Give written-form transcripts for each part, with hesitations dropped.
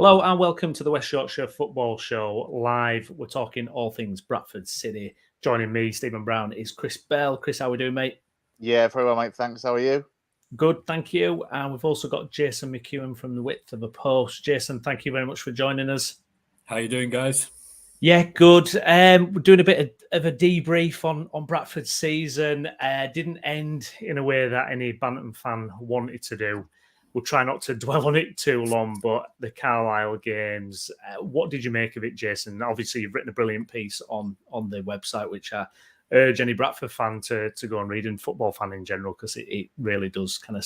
Hello and welcome to the West Yorkshire Football Show live. We're talking all things Bradford City. Joining me, Stephen Brown, is Chris Bell. Chris, how are we doing, mate? Yeah, very well, mate. Thanks. How are you? Good, thank you. And we've also got Jason McEwen from the Width of a Post. Jason, thank you very much for joining us. How you doing, guys? Yeah, good. We're doing a bit of a debrief on Bradford's season. Didn't end in a way that any Bantam fan wanted to do. We'll try not to dwell on it too long, but the Carlisle games, what did you make of it, Jason? Obviously, you've written a brilliant piece on the website, which I urge any Bradford fan to go and read, and football fan in general, because it really does kind of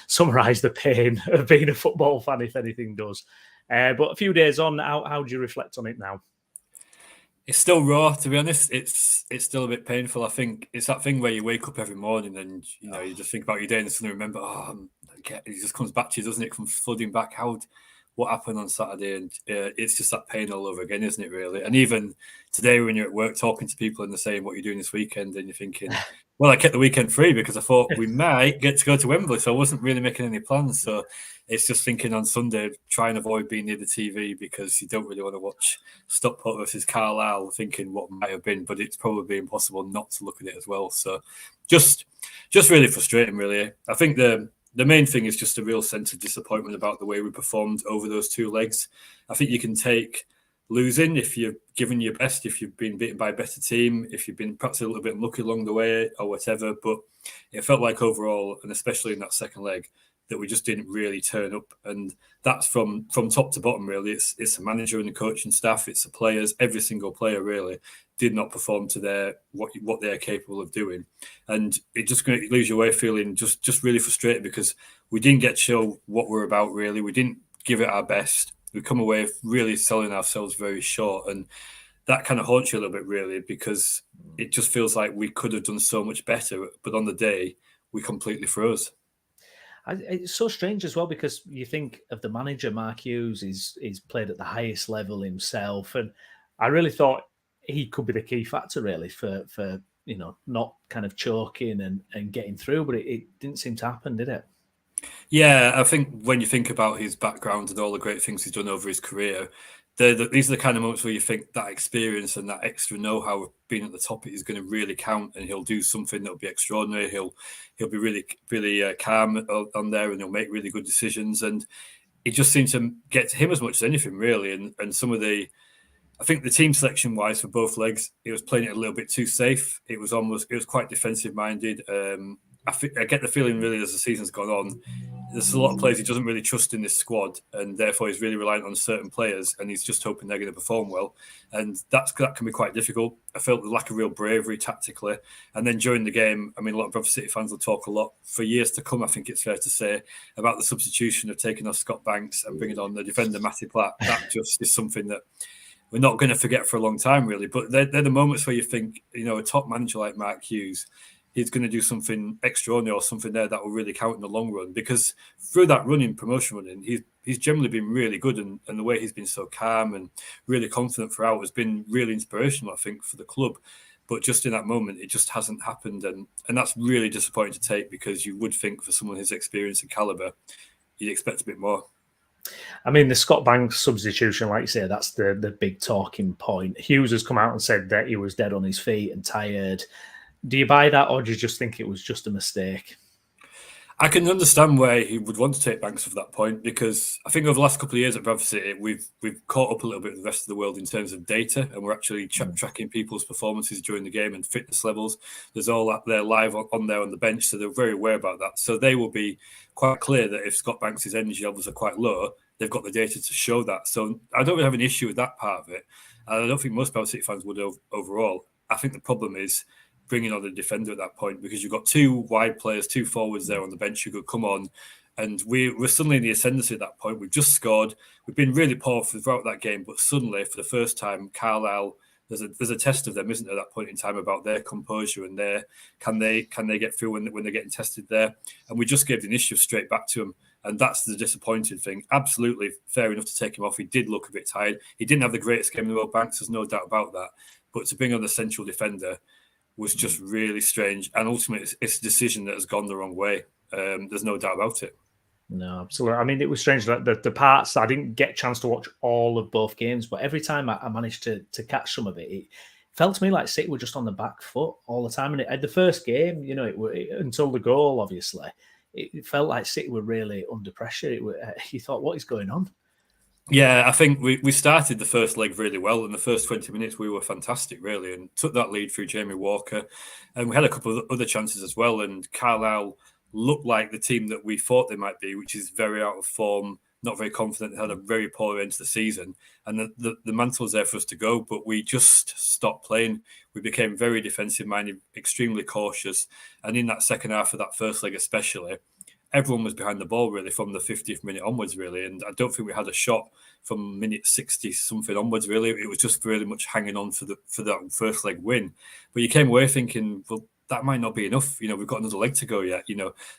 summarise the pain of being a football fan, if anything does. But a few days on, how do you reflect on it now? It's still raw, to be honest. It's still a bit painful. I think it's that thing where you wake up every morning and you just think about your day and suddenly remember, it just comes back to you, doesn't it? It comes flooding back. What happened on Saturday? And it's just that pain all over again, isn't it? Really. And even today, when you're at work talking to people and they're saying what you're doing this weekend, and you're thinking, well, I kept the weekend free because I thought we might get to go to Wembley, so I wasn't really making any plans. So it's just thinking on Sunday, try and avoid being near the TV because you don't really want to watch Stockport versus Carlisle, thinking what might have been, but it's probably impossible not to look at it as well. So just really frustrating, really. I think the main thing is just a real sense of disappointment about the way we performed over those two legs. I think you can take losing if you've given your best, if you've been beaten by a better team, if you've been perhaps a little bit unlucky along the way or whatever. But it felt like overall, and especially in that second leg, that we just didn't really turn up. And that's from top to bottom, really. It's the manager and the coaching staff, it's the players, every single player really did not perform to what they're capable of doing. And it just leaves you away feeling just really frustrated because we didn't get to show what we're about, really. We didn't give it our best. We come away really selling ourselves very short. And that kind of haunts you a little bit, really, because it just feels like we could have done so much better. But on the day, we completely froze. It's so strange as well because you think of the manager, Mark Hughes, he's played at the highest level himself, and I really thought he could be the key factor really for not kind of choking and getting through, but it didn't seem to happen, did it? Yeah, I think when you think about his background and all the great things he's done over his career, these are the kind of moments where you think that experience and that extra know-how of being at the top is going to really count, and he'll do something that'll be extraordinary. He'll be really calm on there, and he'll make really good decisions. And it just seemed to get to him as much as anything, really. And some of I think the team selection wise for both legs, it was playing it a little bit too safe. It was quite defensive minded. I get the feeling really as the season's gone on, there's a lot of players he doesn't really trust in this squad, and therefore he's really reliant on certain players, and he's just hoping they're going to perform well. And that can be quite difficult. I felt the lack of real bravery tactically. And then during the game, I mean, a lot of Bradford City fans will talk a lot for years to come, I think it's fair to say, about the substitution of taking off Scott Banks and bringing on the defender Matty Platt. That just is something that we're not going to forget for a long time, really. But they're the moments where you think, a top manager like Mark Hughes, he's going to do something extraordinary or something there that will really count in the long run. Because through that promotion running, he's generally been really good, and the way he's been so calm and really confident throughout has been really inspirational, I think, for the club. But just in that moment, it just hasn't happened, and that's really disappointing to take, because you would think for someone his experience and calibre, you'd expect a bit more. I mean, the Scott Banks substitution, like you say, that's the big talking point. Hughes has come out and said that he was dead on his feet and tired. Do you buy that, or do you just think it was just a mistake? I can understand why he would want to take Banks for that point, because I think over the last couple of years at Bradford City, we've caught up a little bit with the rest of the world in terms of data, and we're actually tracking people's performances during the game and fitness levels. There's all that there live on there on the bench, so they're very aware about that. So they will be quite clear that if Scott Banks' energy levels are quite low, they've got the data to show that. So I don't really have an issue with that part of it. And I don't think most Bradford City fans would overall. I think the problem is bringing on a defender at that point, because you've got two wide players, two forwards there on the bench who could come on, and we're suddenly in the ascendancy at that point. We've just scored. We've been really poor throughout that game, but suddenly, for the first time, Carlisle, there's a test of them, isn't there, at that point in time, about their composure and can they get through when they're getting tested there. And we just gave the initiative straight back to them. And that's the disappointing thing. Absolutely fair enough to take him off. He did look a bit tired. He didn't have the greatest game in the world, Banks, there's no doubt about that. But to bring on the central defender was just really strange. And ultimately, it's a decision that has gone the wrong way. There's no doubt about it. No, absolutely. I mean, it was strange that the parts I didn't get a chance to watch all of both games, but every time I managed to catch some of it, it felt to me like City were just on the back foot all the time. And at the first game, until the goal, obviously, it felt like City were really under pressure. You thought, what is going on? Yeah, I think we started the first leg really well. In the first 20 minutes, we were fantastic, really, and took that lead through Jamie Walker. And we had a couple of other chances as well. And Carlisle looked like the team that we thought they might be, which is very out of form, not very confident, had a very poor end to the season. And the mantle was there for us to go, but we just stopped playing. We became very defensive-minded, extremely cautious. And in that second half of that first leg especially, everyone was behind the ball really from the 50th minute onwards, really. And I don't think we had a shot from minute 60 something onwards, really. It was just really much hanging on for that first leg win. But you came away thinking, well, that might not be enough. We've got another leg to go yet.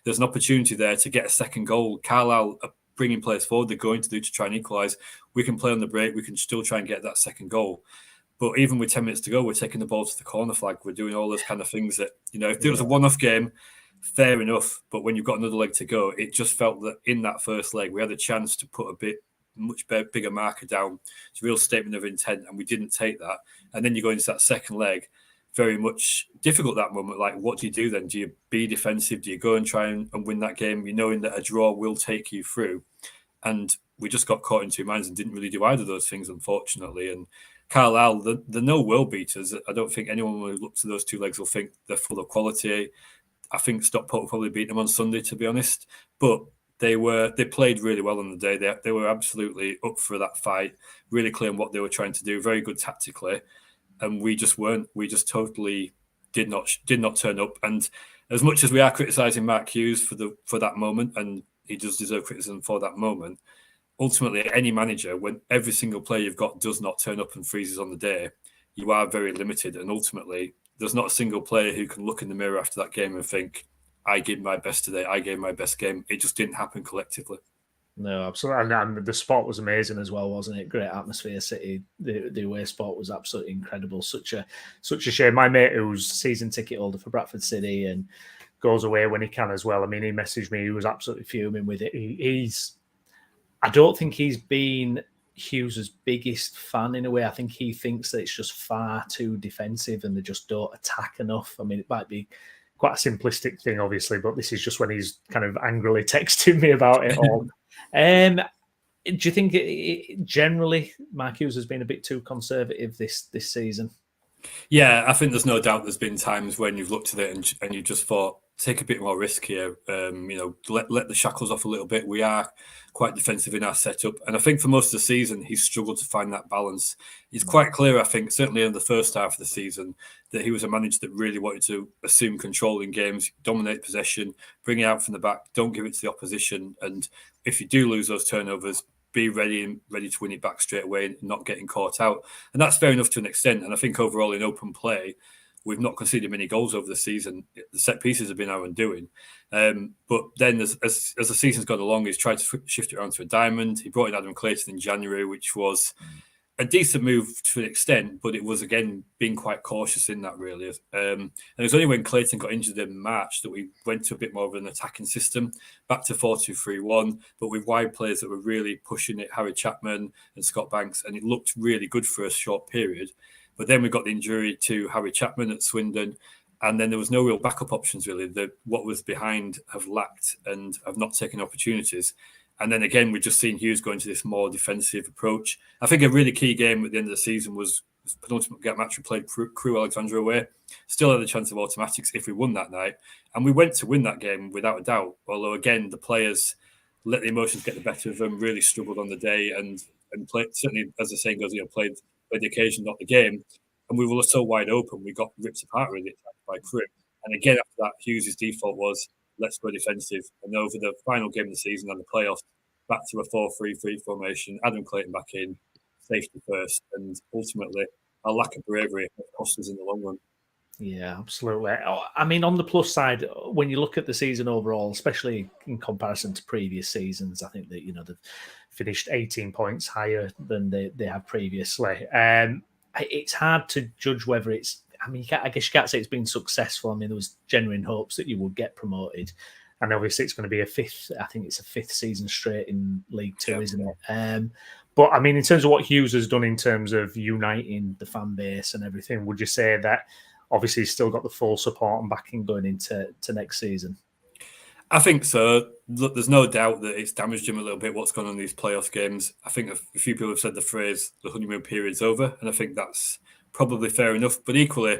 There's an opportunity there to get a second goal. Carlisle are bringing players forward. They're going to try and equalise. We can play on the break. We can still try and get that second goal. But even with 10 minutes to go, we're taking the ball to the corner flag. We're doing all those kind of things that, if it was a one-off game, fair enough. But when you've got another leg to go, it just felt that in that first leg, we had a chance to put a much bigger marker down. It's a real statement of intent, and we didn't take that. And then you go into that second leg, very much difficult that moment. Like, what do you do then? Do you be defensive? Do you go and try and win that game? Knowing that a draw will take you through. And we just got caught in two minds and didn't really do either of those things, unfortunately. And Carlisle, the no world beaters. I don't think anyone will look to those two legs will think they're full of quality. I think Stockport will probably beat them on Sunday, to be honest. But they played really well on the day. They were absolutely up for that fight, really clear on what they were trying to do, very good tactically. And we just weren't. We just totally did not turn up. And as much as we are criticising Mark Hughes for that moment, and he does deserve criticism for that moment, ultimately any manager, when every single player you've got does not turn up and freezes on the day, you are very limited. And ultimately, there's not a single player who can look in the mirror after that game and think, I gave my best today. I gave my best game. It just didn't happen collectively. No, absolutely. And the spot was amazing as well, wasn't it? Great atmosphere. City, the away spot was absolutely incredible. Such a shame. My mate, who's season ticket holder for Bradford City and goes away when he can as well. I mean, he messaged me. He was absolutely fuming with it. I don't think he's been Hughes' biggest fan in a way. I think he thinks that it's just far too defensive and they just don't attack enough. I mean, it might be quite a simplistic thing, obviously, but this is just when he's kind of angrily texting me about it all. Do you think generally Mark Hughes has been a bit too conservative this season? Yeah, I think there's no doubt there's been times when you've looked at it and you just thought, take a bit more risk here. Let the shackles off a little bit. We are quite defensive in our setup. And I think for most of the season, he's struggled to find that balance. It's quite clear, I think, certainly in the first half of the season, that he was a manager that really wanted to assume control in games, dominate possession, bring it out from the back, don't give it to the opposition. And if you do lose those turnovers, be ready to win it back straight away and not getting caught out. And that's fair enough to an extent. And I think overall in open play, we've not conceded many goals over the season. The set pieces have been our undoing. But then as the season's gone along, he's tried to shift it around to a diamond. He brought in Adam Clayton in January, which was a decent move to an extent, but it was, again, being quite cautious in that, really. And it was only when Clayton got injured in March that we went to a bit more of an attacking system, back to 4-2-3-1, but with wide players that were really pushing it, Harry Chapman and Scott Banks, and it looked really good for a short period. But then we got the injury to Harry Chapman at Swindon, and then there was no real backup options, really. What was behind have lacked and have not taken opportunities. And then again, we've just seen Hughes go into this more defensive approach. I think a really key game at the end of the season was penultimate match we played Crewe Alexandra away. Still had a chance of automatics if we won that night. And we went to win that game without a doubt. Although, again, the players let the emotions get the better of them, really struggled on the day and played, certainly, as the saying goes, played the occasion, not the game. And we were so wide open, we got ripped apart really by Crewe. And again, after that, Hughes' default was, let's go defensive. And over the final game of the season and the playoffs, back to a 4-3-3 formation, Adam Clayton back in, safety first, and ultimately our lack of bravery cost us in the long run. Yeah, absolutely. I mean, on the plus side, when you look at the season overall, especially in comparison to previous seasons, I think that, they've finished 18 points higher than they have previously. It's hard to judge whether it's, I guess you can't say it's been successful. I mean, there was genuine hopes that you would get promoted. and obviously it's going to be a fifth. I think it's a fifth season straight in League Two, isn't it? But I mean, in terms of what Hughes has done in terms of uniting the fan base and everything, would you say that obviously he's still got the full support and backing going into next season? I think so. Look, there's no doubt that it's damaged him a little bit what's gone on in these playoff games. I think a few people have said the phrase "the honeymoon period's over," and I think that's probably fair enough. But equally,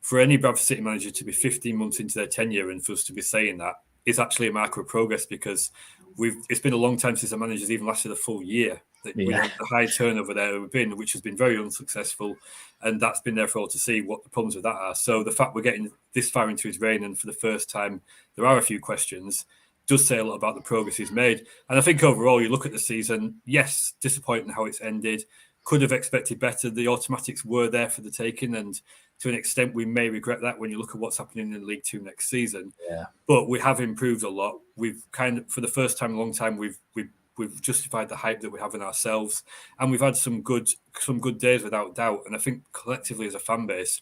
for any Bradford City manager to be 15 months into their tenure and for us to be saying that is actually a marker of progress, because it's been a long time since the managers even lasted a full year. We had the high turnover there we've been, which has been very unsuccessful, and that's been there for all to see what the problems with that are. So the fact we're getting this far into his reign, and for the first time there are a few questions, does say a lot about the progress he's made. And I think overall, you look at the season, yes, disappointing how it's ended. Could have expected better. The automatics were there for the taking, and to an extent, we may regret that when you look at what's happening in League Two next season. Yeah. But we have improved a lot. We've kind of, for the first time in a long time, we've justified the hype that we have in ourselves, and we've had some good days without doubt. And I think collectively as a fan base,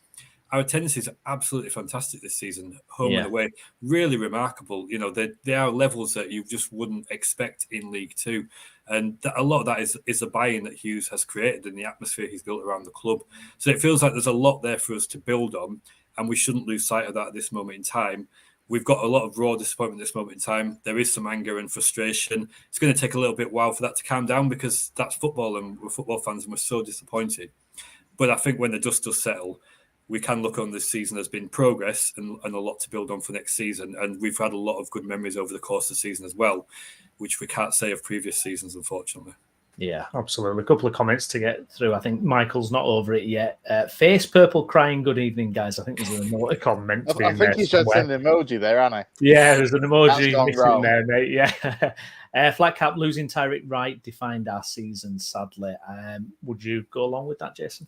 our attendances are absolutely fantastic this season, home and away, really remarkable. You know, they are levels that you just wouldn't expect in League Two, and a lot of that is the buy-in that Hughes has created and the atmosphere he's built around the club. So it feels like there's a lot there for us to build on, and we shouldn't lose sight of that at this moment in time. We've got a lot of raw disappointment at this moment in time. There is some anger and frustration. It's going to take a little bit while for that to calm down, because that's football and we're football fans and we're so disappointed. But I think when the dust does settle, we can look on this season as being progress and a lot to build on for next season. And we've had a lot of good memories over the course of the season as well, which we can't say of previous seasons, unfortunately. Yeah, absolutely. A couple of comments to get through. I think Michael's not over it yet. Face purple crying, good evening, guys. I think there's a comment. I think you should send an emoji there, hasn't he? Yeah, there's an emoji missing there, mate. Yeah. Flat Cap losing Tyrick Wright defined our season, sadly. Would you go along with that, Jason?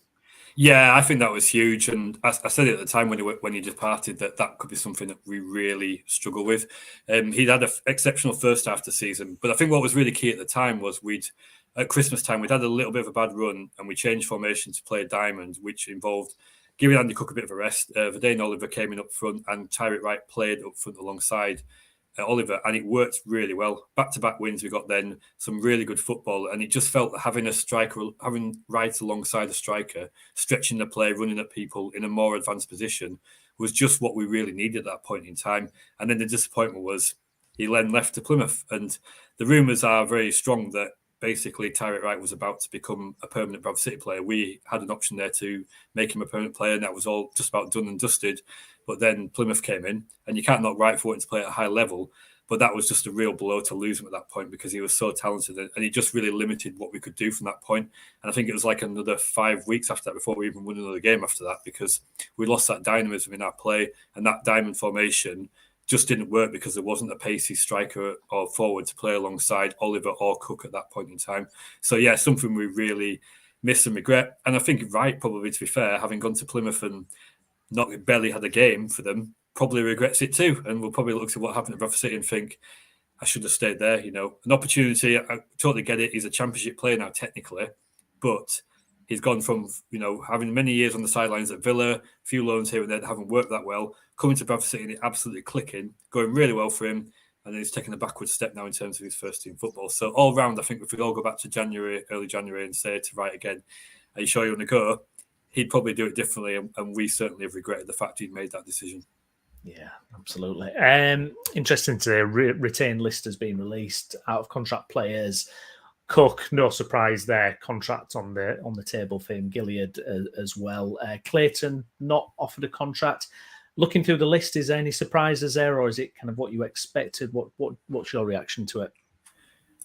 Yeah, I think that was huge. And I said it at the time when he departed that could be something that we really struggle with. He'd had an exceptional first half of the season. But I think what was really key at the time was at Christmas time, we'd had a little bit of a bad run and we changed formation to play a diamond, which involved giving Andy Cook a bit of a rest. Verdane Oliver came in up front and Tyrick Wright played up front alongside Oliver, and it worked really well. Back-to-back wins we got then, some really good football, and it just felt that having Wright alongside a striker, stretching the play, running at people in a more advanced position was just what we really needed at that point in time. And then the disappointment was he then left to Plymouth, and the rumours are very strong that basically Tyrick Wright was about to become a permanent Bradford City player. We had an option there to make him a permanent player, and that was all just about done and dusted. But then Plymouth came in, and you can't knock Wright for wanting to play at a high level. But that was just a real blow to lose him at that point, because he was so talented, and he just really limited what we could do from that point. And I think it was like another 5 weeks after that before we even won another game after that, because we lost that dynamism in our play, and that diamond formation just didn't work because there wasn't a pacey striker or forward to play alongside Oliver or Cook at that point in time. So yeah, something we really miss and regret. And I think Wright, probably, to be fair, having gone to Plymouth and not barely had a game for them, probably regrets it too, and will probably look to what happened at Bradford City and think, I should have stayed there. You know, an opportunity. I totally get it. He's a championship player now, technically, but he's gone from, you know, having many years on the sidelines at Villa, a few loans here and there that haven't worked that well, coming to Bradford City and it absolutely clicking, going really well for him, and then he's taken a backward step now in terms of his first team football. So all round, I think if we all go back to early January, and say to Wright again, are you sure you want to go? He'd probably do it differently, and we certainly have regretted the fact he'd made that decision. Yeah, absolutely. Interesting to retain list has been released. Out of contract players, Cook, no surprise there. Contract on the table for him. Gilead as well. Clayton not offered a contract. Looking through the list, is there any surprises there, or is it kind of what you expected? What's your reaction to it?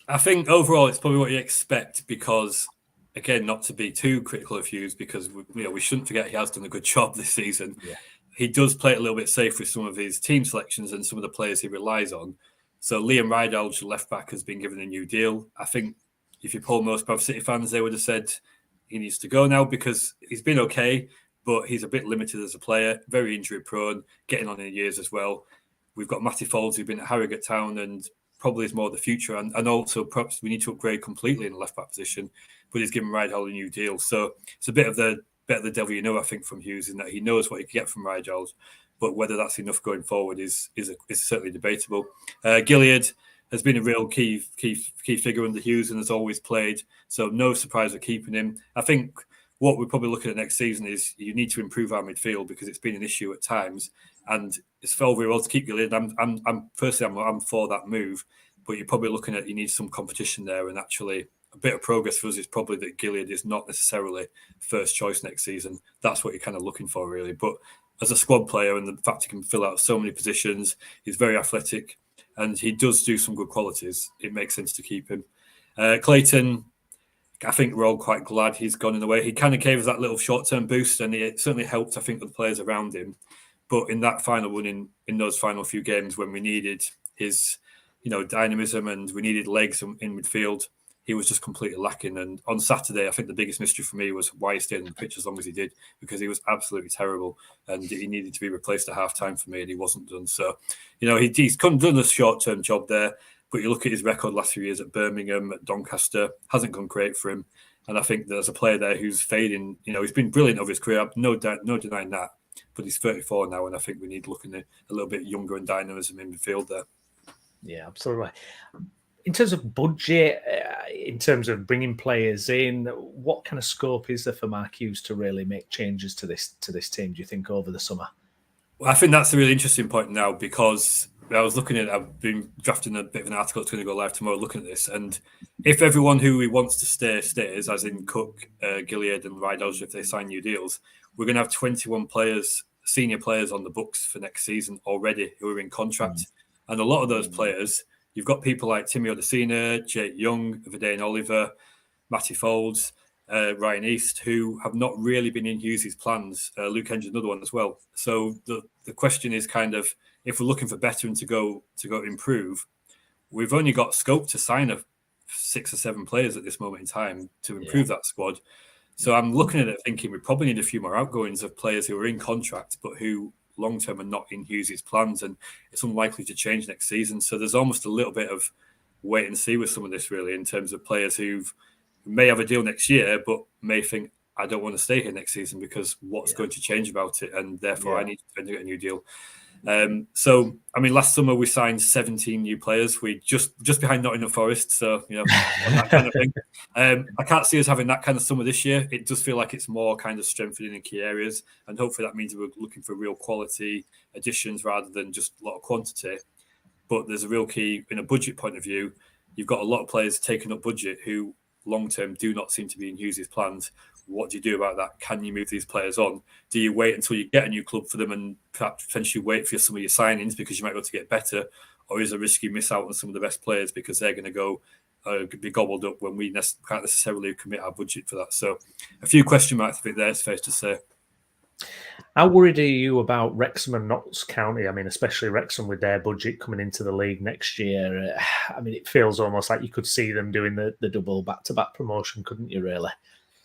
I think overall it's probably what you expect, because again, not to be too critical of Hughes, because we shouldn't forget he has done a good job this season. Yeah. He does play it a little bit safe with some of his team selections and some of the players he relies on. So Liam Rydalge, the left back, has been given a new deal. I think if you poll most Bradford City fans, they would have said he needs to go now, because he's been okay, but he's a bit limited as a player, very injury prone, getting on in years as well. We've got Matty Folds, who's been at Harrogate Town and probably is more the future. And also perhaps we need to upgrade completely in the left back position, but he's given Rydalge a new deal. So it's a bit of the devil you know, I think, from Hughes, in that he knows what he can get from Rydalge, but whether that's enough going forward is certainly debatable. Gilead has been a real key figure under Hughes and has always played, so no surprise at keeping him. I think what we're probably looking at next season is you need to improve our midfield because it's been an issue at times, and it's felt very well to keep Gilead. I'm personally I'm for that move, but you're probably looking at you need some competition there, and actually a bit of progress for us is probably that Gilead is not necessarily first choice next season. That's what you're kind of looking for, really. But as a squad player, and the fact he can fill out so many positions, he's very athletic, and he does do some good qualities. It makes sense to keep him. Clayton, I think we're all quite glad he's gone in a way. He kind of gave us that little short-term boost, and it certainly helped, I think, the players around him. But in that final run, in those final few games when we needed his, dynamism and we needed legs in midfield, he was just completely lacking. And on Saturday, I think the biggest mystery for me was why he stayed on the pitch as long as he did, because he was absolutely terrible and he needed to be replaced at half-time for me, and he wasn't done. So, he's done a short-term job there. But you look at his record last few years at Birmingham, at Doncaster, hasn't gone great for him. And I think there's a player there who's fading. He's been brilliant over his career, no denying that. But he's 34 now, and I think we need looking at a little bit younger and dynamism in midfield there. Yeah, absolutely. In terms of budget, in terms of bringing players in, what kind of scope is there for Mark Hughes to really make changes to this team, do you think, over the summer? Well, I think that's a really interesting point now, because I've been drafting a bit of an article that's going to go live tomorrow looking at this. And if everyone who he wants to stay stays, as in Cook, Gilead and Rideout, if they sign new deals, we're going to have 21 players, senior players on the books for next season already who are in contract. And a lot of those players, you've got people like Timmy Odesina, Jake Young, Vidane Oliver, Matty Folds, Ryan East, who have not really been in Hughes' plans. Luke Henry's another one as well. So the question is kind of, if we're looking for veteran to go improve, we've only got scope to sign 6 or 7 players at this moment in time to improve that squad. So I'm looking at it thinking we probably need a few more outgoings of players who are in contract but who long-term are not in Hughes' plans, and it's unlikely to change next season. So there's almost a little bit of wait and see with some of this, really, in terms of players who may have a deal next year but may think, I don't want to stay here next season because what's going to change about it, and therefore I need to get a new deal. So, I mean, last summer we signed 17 new players. We just behind Nottingham Forest, so that kind of thing. I can't see us having that kind of summer this year. It does feel like it's more kind of strengthening in key areas, and hopefully that means we're looking for real quality additions rather than just a lot of quantity. But there's a real key in a budget point of view. You've got a lot of players taking up budget who long term do not seem to be in Hughes' plans. What do you do about that? Can you move these players on? Do you wait until you get a new club for them and perhaps potentially wait for some of your signings because you might be able to get better? Or is it a risk you miss out on some of the best players because they're going to go be gobbled up when we can't necessarily commit our budget for that? So a few question marks a bit there, it's fair to say. How worried are you about Wrexham and Notts County? I mean, especially Wrexham with their budget coming into the league next year. I mean, it feels almost like you could see them doing the double back-to-back promotion, couldn't you, really?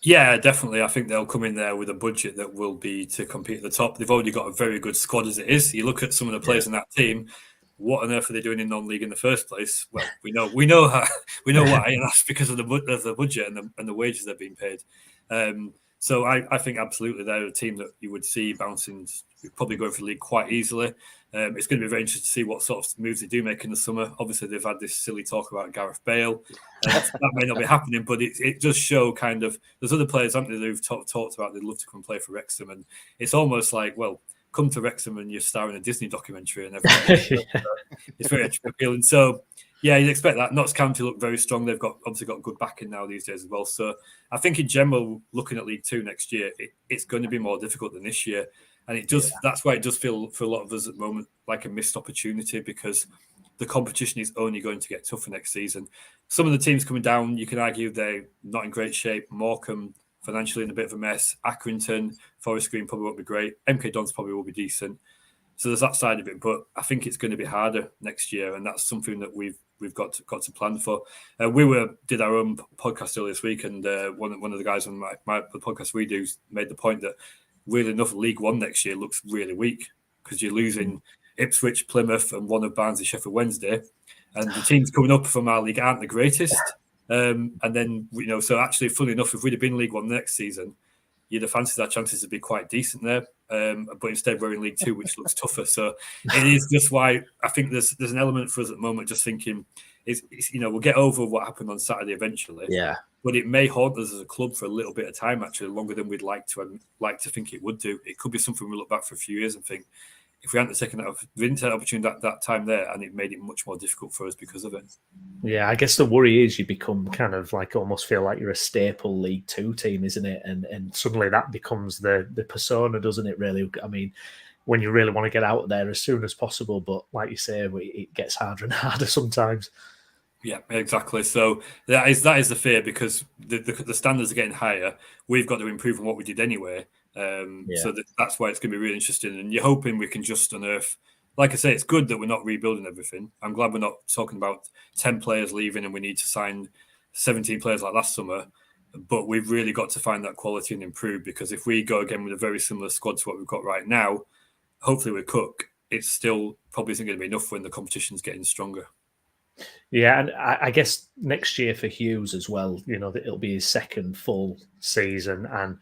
Yeah, definitely. I think they'll come in there with a budget that will be to compete at the top. They've already got a very good squad as it is. You look at some of the players in that team. What on earth are they doing in non-league in the first place? Well, we know why, and that's because of the budget and the wages they're being paid. So I think absolutely they're a team that you would see bouncing, probably going for the league quite easily. It's going to be very interesting to see what sort of moves they do make in the summer. Obviously, they've had this silly talk about Gareth Bale. That may not be happening, but it does show kind of there's other players, haven't there, who've talked about they'd love to come play for Wrexham, and it's almost like, well, come to Wrexham and you're starring a Disney documentary and everything. It's very appealing. So yeah, you'd expect that. Notts County look very strong. They've obviously got good backing now these days as well. So I think in general, looking at League Two next year, it's going to be more difficult than this year. And it does. That's why it does feel for a lot of us at the moment like a missed opportunity, because the competition is only going to get tougher next season. Some of the teams coming down, you can argue they're not in great shape. Morecambe financially in a bit of a mess. Accrington, Forest Green probably won't be great. MK Dons probably will be decent. So there's that side of it, but I think it's going to be harder next year, and that's something that we've got to plan for. We did our own podcast earlier this week, and one of the guys on the podcast we do made the point that really enough, League One next year looks really weak because you're losing Ipswich, Plymouth, and one of Barnsley, Sheffield Wednesday, and the teams coming up from our league aren't the greatest. And then so actually, funny enough, if we'd have been League One next season, you'd have fancied our chances to be quite decent there. But instead we're in League Two, which looks tougher. So it is just why I think there's an element for us at the moment just thinking it's we'll get over what happened on Saturday eventually. Yeah. But it may haunt us as a club for a little bit of time, actually, longer than we'd like to think it would do. It could be something we look back for a few years and think, if we hadn't taken that, we didn't take that opportunity that time there, and it made it much more difficult for us because of it. Yeah, I guess the worry is you become kind of like almost feel like you're a staple League Two team, isn't it? And suddenly that becomes the persona, doesn't it? Really, I mean, when you really want to get out there as soon as possible, but like you say, it gets harder and harder sometimes. Yeah, exactly. So that is the fear, because the standards are getting higher. We've got to improve on what we did anyway. So that's why it's going to be really interesting. And you're hoping we can just unearth. Like I say, it's good that we're not rebuilding everything. I'm glad we're not talking about 10 players leaving and we need to sign 17 players like last summer. But we've really got to find that quality and improve, because if we go again with a very similar squad to what we've got right now, hopefully with Cook, it still probably isn't going to be enough when the competition's getting stronger. Yeah, and I guess next year for Hughes as well, that it'll be his second full season. And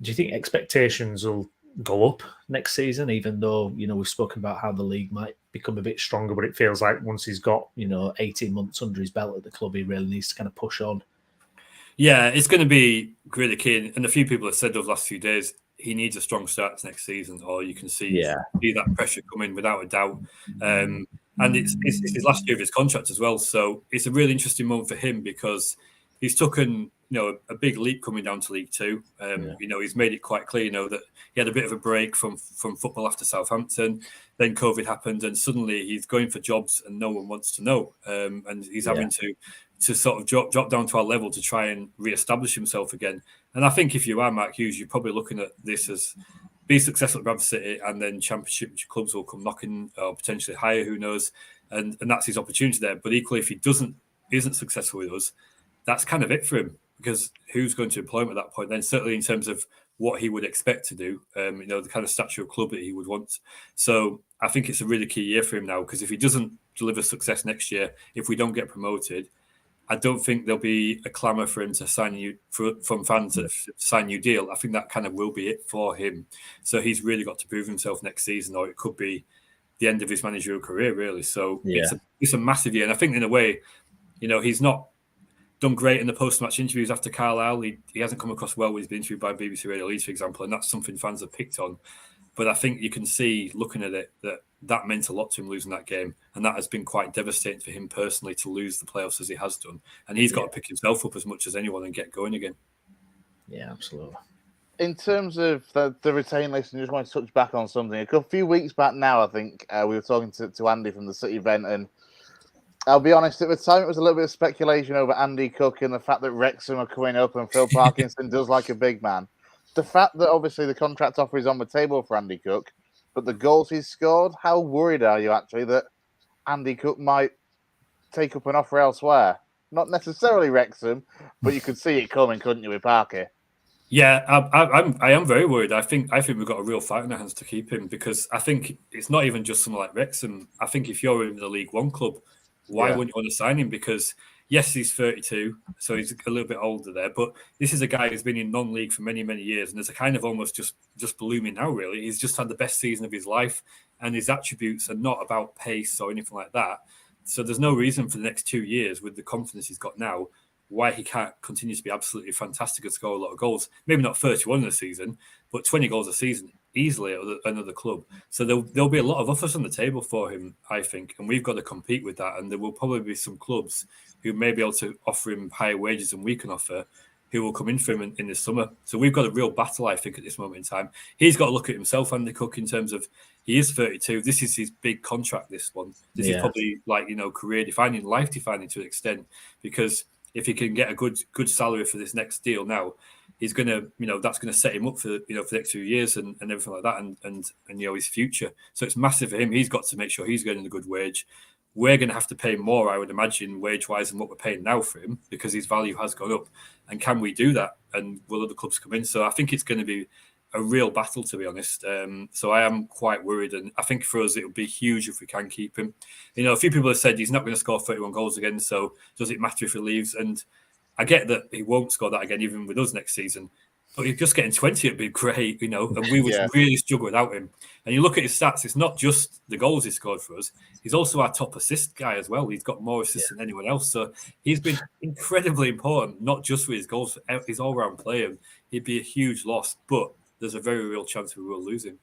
do you think expectations will go up next season, even though, we've spoken about how the league might become a bit stronger, but it feels like once he's got, 18 months under his belt at the club, he really needs to kind of push on. Yeah, it's going to be really key. And a few people have said those last few days, he needs a strong start to next season, or you can see that pressure coming without a doubt. And it's his last year of his contract as well. So it's a really interesting moment for him, because he's taken, a big leap coming down to League Two. He's made it quite clear, that he had a bit of a break from football after Southampton. Then COVID happened, and suddenly he's going for jobs and no one wants to know. And he's having to sort of drop down to our level to try and re-establish himself again. And I think if you are Mark Hughes, you're probably looking at this as be successful at Bradford City, and then Championship clubs will come knocking, or potentially higher, who knows? And that's his opportunity there. But equally, if he isn't successful with us, that's kind of it for him, because who's going to employ him at that point? Then certainly in terms of what he would expect to do, the kind of stature of club that he would want. So I think it's a really key year for him now, because if he doesn't deliver success next year, if we don't get promoted, I don't think there'll be a clamour for him to sign from fans to sign a new deal. I think that kind of will be it for him. So he's really got to prove himself next season, or it could be the end of his managerial career, really. So it's a massive year. And I think in a way, he's not done great in the post-match interviews after Carlisle. He hasn't come across well when he's been interviewed by BBC Radio Leeds, for example, and that's something fans have picked on. But I think you can see, looking at it, that meant a lot to him losing that game, and that has been quite devastating for him personally to lose the playoffs as he has done. And he's got to pick himself up as much as anyone and get going again. Yeah, absolutely. In terms of the retain list, and just want to touch back on something. A few weeks back now, I think, we were talking to Andy from the City event, and I'll be honest, at the time it was a little bit of speculation over Andy Cook and the fact that Wrexham are coming up and Phil Parkinson does like a big man. The fact that obviously the contract offer is on the table for Andy Cook, but the goals he's scored, how worried are you actually that Andy Cook might take up an offer elsewhere? Not necessarily Wrexham, but you could see it coming, couldn't you, with Parker? Yeah, I am very worried. I think we've got a real fight in our hands to keep him, because I think it's not even just someone like Wrexham. I think if you're in the League One club, why wouldn't you want to sign him? Because yes, he's 32, so he's a little bit older there. But this is a guy who's been in non-league for many, many years, and there's a kind of almost just blooming now, really. He's just had the best season of his life, and his attributes are not about pace or anything like that. So there's no reason for the next 2 years, with the confidence he's got now, why he can't continue to be absolutely fantastic and score a lot of goals. Maybe not 31 in a season, but 20 goals a season easily at another club. So there'll be a lot of offers on the table for him, I think, and we've got to compete with that. And there will probably be some clubs who may be able to offer him higher wages than we can offer, who will come in for him in the summer. So we've got a real battle, I think, at this moment in time. He's got to look at himself, Andy Cook, in terms of he is 32. This is his big contract, this one. This is probably career-defining, life-defining to an extent, because if he can get a good salary for this next deal now, he's going to, that's going to set him up for, for the next few years and everything like that, and his future. So it's massive for him. He's got to make sure he's getting a good wage. We're going to have to pay more, I would imagine, wage-wise than what we're paying now for him, because his value has gone up. And can we do that? And will other clubs come in? So I think it's going to be a real battle, to be honest. So I am quite worried. And I think for us, it would be huge if we can keep him. A few people have said he's not going to score 31 goals again, so does it matter if he leaves? And I get that he won't score that again, even with us next season. But if just getting 20 would be great, you know, and we would Yeah. really struggle without him. And you look at his stats, it's not just the goals he scored for us, he's also our top assist guy as well. He's got more assists than anyone else. So he's been incredibly important, not just for his goals, his all-round play. And he'd be a huge loss, but there's a very real chance we will lose him.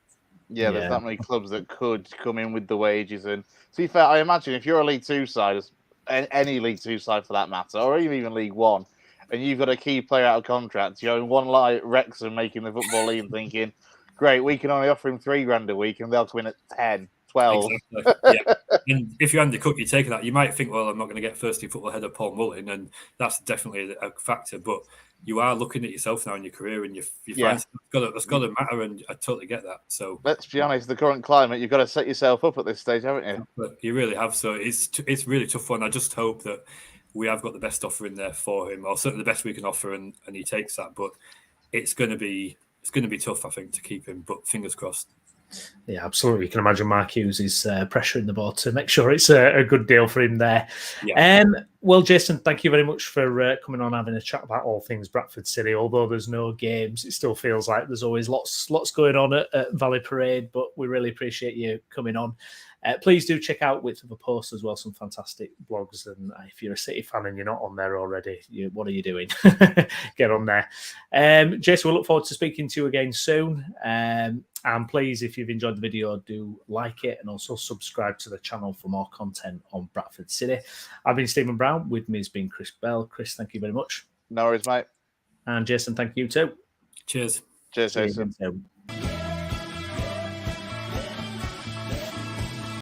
Yeah, there's that many clubs that could come in with the wages. And to be fair, I imagine if you're a League Two side, any League Two side for that matter, or even League One, and you've got a key player out of contract, you know, one like Wrexham making the Football League and thinking, great, we can only offer him $3,000 a week and they'll come in at 10, 12. Exactly. Yeah. And if you're Andy Cook, you're taking that. You might think, well, I'm not going to get first team football ahead of Paul Mullin, and that's definitely a factor. But you are looking at yourself now in your career, and you find that's got to matter, and I totally get that. So let's be honest, the current climate, you've got to set yourself up at this stage, haven't you? But you really have. So it's really tough one. I just hope that we have got the best offer in there for him, or certainly the best we can offer, and he takes that. But it's going to be tough, I think, to keep him. But fingers crossed. Yeah, absolutely. You can imagine Mark Hughes is pressuring the board to make sure it's a good deal for him there. Yeah. Well, Jason, thank you very much for coming on, having a chat about all things Bradford City. Although there's no games, it still feels like there's always lots going on at Valley Parade, but we really appreciate you coming on. Please do check out Width of a Post as well, some fantastic blogs. And if you're a City fan and you're not on there already, what are you doing? Get on there. Jason, we'll look forward to speaking to you again soon. And please, if you've enjoyed the video, do like it and also subscribe to the channel for more content on Bradford City. I've been Stephen Brown. With me has been Chris Bell. Chris, thank you very much. No worries, mate. And Jason, thank you too. Cheers. Cheers, Jason.